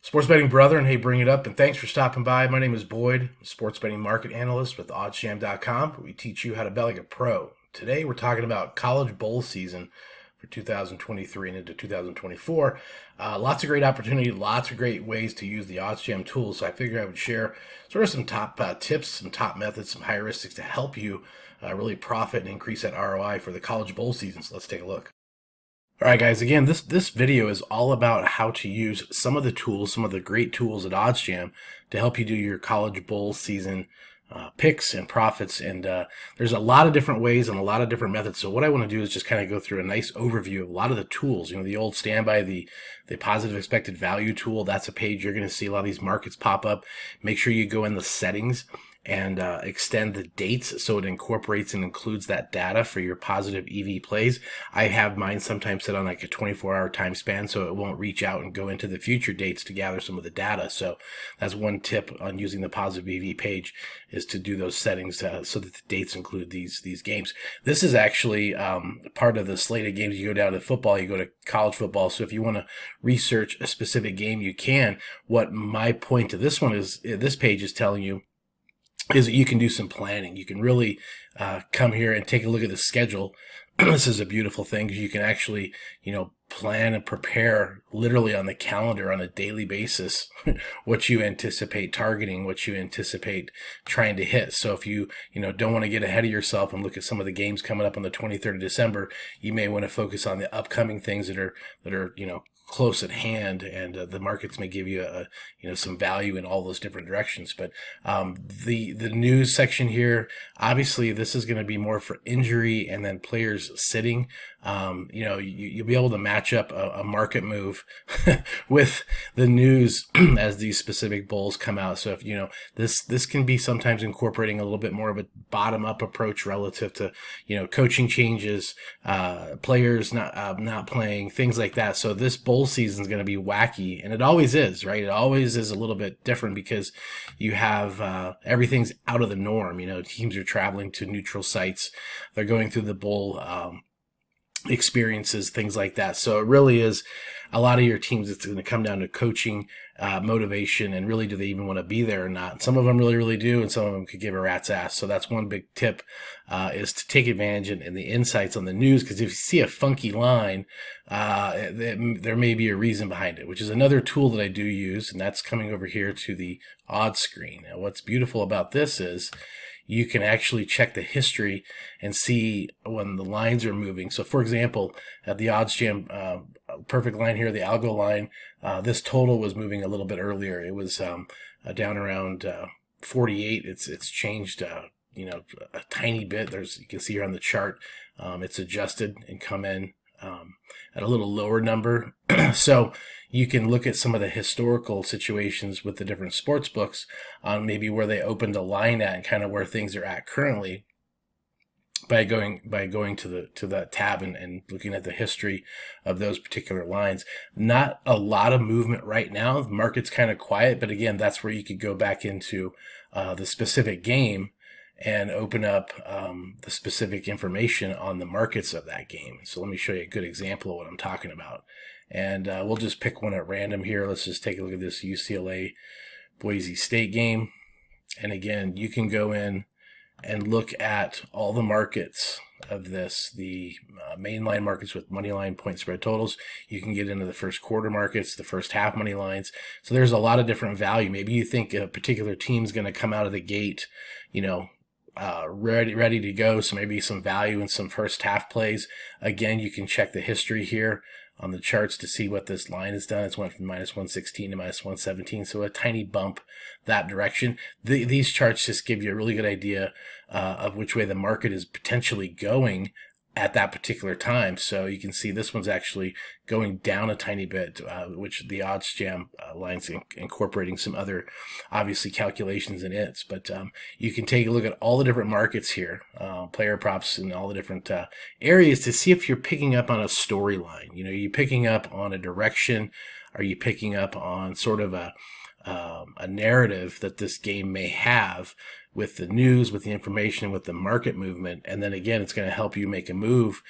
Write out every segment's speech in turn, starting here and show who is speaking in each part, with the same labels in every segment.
Speaker 1: Sports betting brother, and hey, bring it up. And thanks for stopping by. My name is Boyd, sports betting market analyst with Oddsjam.com, where we teach you how to bet like a pro. Today, we're talking about college bowl season for 2023 and into 2024. Lots of great opportunity, lots of great ways to use the Oddsjam tools. So I figured I would share sort of some top tips, some top methods, some heuristics to help you really profit and increase that ROI for the college bowl season. So let's take a look. All right, guys, again, this video is all about how to use some of the tools, some of the great tools at Oddsjam to help you do your college bowl season picks and profits. And there's a lot of different ways and a lot of different methods. So what I want to do is just kind of go through a nice overview of a lot of the tools. You know, the old standby, the positive expected value tool, that's a page you're going to see a lot of these markets pop up. Make sure you go in the settings and extend the dates so it incorporates and includes that data for your positive EV plays. I have mine sometimes set on like a 24-hour time span so it won't reach out and go into the future dates to gather some of the data. So that's one tip on using the positive EV page, is to do those settings so that the dates include these games. This is actually part of the slate of games. You go down to football, you go to college football. So if you want to research a specific game, you can. What my point to this one is, this page is telling you, is that you can do some planning. You can really come here and take a look at the schedule. This is a beautiful thing because you can actually, plan and prepare literally on the calendar on a daily basis what you anticipate targeting, what you anticipate trying to hit. So if you, don't want to get ahead of yourself and look at some of the games coming up on the 23rd of December, you may want to focus on the upcoming things that are, close at hand, and the markets may give you some value in all those different directions. But the news section here, obviously this is going to be more for injury and then players sitting. You'll be able to match up a market move with the news as these specific bowls come out. So if this can be sometimes incorporating a little bit more of a bottom up approach relative to coaching changes, players not playing, things like that. So this bowl season is going to be wacky, and it always is, right? It always is a little bit different because you have everything's out of the norm. Teams are traveling to neutral sites, they're going through the bowl experiences, things like that. So it really is a lot of your teams, it's going to come down to coaching, motivation, and really, do they even want to be there or not? Some of them really do, and some of them could give a rat's ass. So that's one big tip, is to take advantage in the insights on the news, because if you see a funky line, there may be a reason behind it, which is another tool that I do use, and that's coming over here to the odds screen. Now, what's beautiful about this is you can actually check the history and see when the lines are moving. So for example, at the Oddsjam perfect line here, the algo line, this total was moving a little bit earlier. It was down around 48. It's changed a tiny bit. You can see here on the chart, it's adjusted and come in at a little lower number. So you can look at some of the historical situations with the different sports books on maybe where they opened a line at and kind of where things are at currently by going to that tab and looking at the history of those particular lines. Not a lot of movement right now. The market's kind of quiet, but again, that's where you could go back into the specific game and open up the specific information on the markets of that game. So let me show you a good example of what I'm talking about. And we'll just pick one at random here. Let's just take a look at this UCLA Boise State game. And again, you can go in and look at all the markets of this, the mainline markets with money line point spread totals. You can get into the first quarter markets, the first half money lines. So there's a lot of different value. Maybe you think a particular team's going to come out of the gate, ready to go. So maybe some value in some first half plays. Again, you can check the history here on the charts to see what this line has done. It's went from minus 116 to minus 117, so a tiny bump that direction. These charts just give you a really good idea of which way the market is potentially going at that particular time. So you can see this one's actually going down a tiny bit, which the Oddsjam line's incorporating some other, obviously, calculations in it. But you can take a look at all the different markets here, player props and all the different areas to see if you're picking up on a storyline. Are you picking up on a direction? Are you picking up on sort of a narrative that this game may have with the news, with the information, with the market movement? And then again, it's going to help you make a move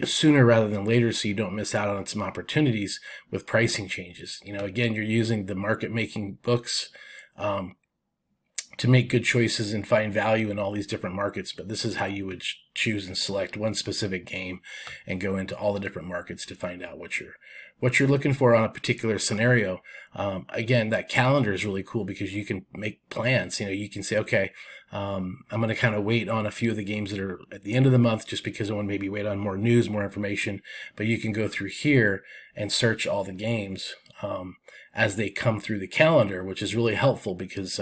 Speaker 1: sooner rather than later so you don't miss out on some opportunities with pricing changes. Again, you're using the market making books to make good choices and find value in all these different markets. But this is how you would choose and select one specific game and go into all the different markets to find out what you're looking for on a particular scenario. Again, that calendar is really cool because you can make plans. You can say, okay, I'm going to kind of wait on a few of the games that are at the end of the month just because I want to maybe wait on more news, more information. But you can go through here and search all the games as they come through the calendar, which is really helpful because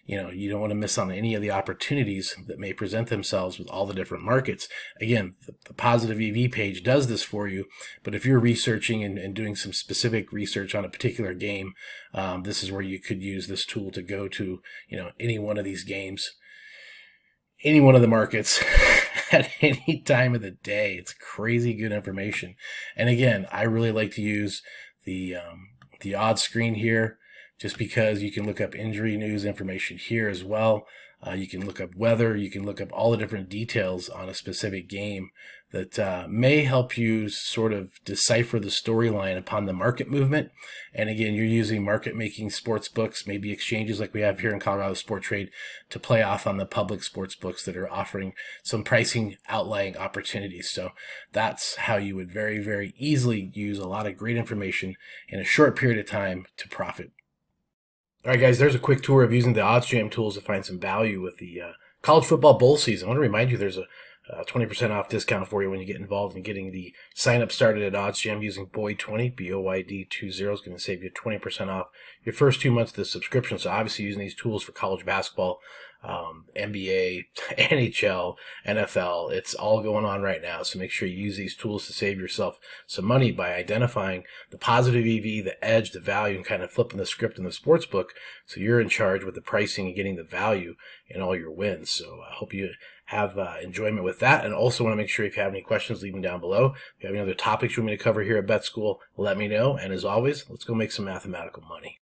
Speaker 1: you don't want to miss on any of the opportunities that may present themselves with all the different markets. Again, the positive EV page does this for you, but if you're researching and doing some specific research on a particular game, this is where you could use this tool to go to any one of these games, any one of the markets at any time of the day. It's crazy good information. And again, I really like to use the odds screen here just because you can look up injury news information here as well. You can look up weather. You can look up all the different details on a specific game that may help you sort of decipher the storyline upon the market movement. And again, you're using market making sports books, maybe exchanges like we have here in Colorado Sport Trade, to play off on the public sports books that are offering some pricing outlying opportunities. So that's how you would very, very easily use a lot of great information in a short period of time to profit. All right, guys, there's a quick tour of using the Oddsjam tools to find some value with the college football bowl season. I want to remind you there's a 20% off discount for you when you get involved in getting the sign up started at Oddsjam using Boyd20, BOYD20 is going to save you 20% off your first 2 months of the subscription. So obviously using these tools for college basketball, NBA, NHL, NFL, it's all going on right now. So make sure you use these tools to save yourself some money by identifying the positive EV, the edge, the value, and kind of flipping the script in the sports book. So you're in charge with the pricing and getting the value in all your wins. So I hope you have enjoyment with that. And also want to make sure if you have any questions, leave them down below. If you have any other topics you want me to cover here at Bet School, let me know. And as always, let's go make some mathematical money.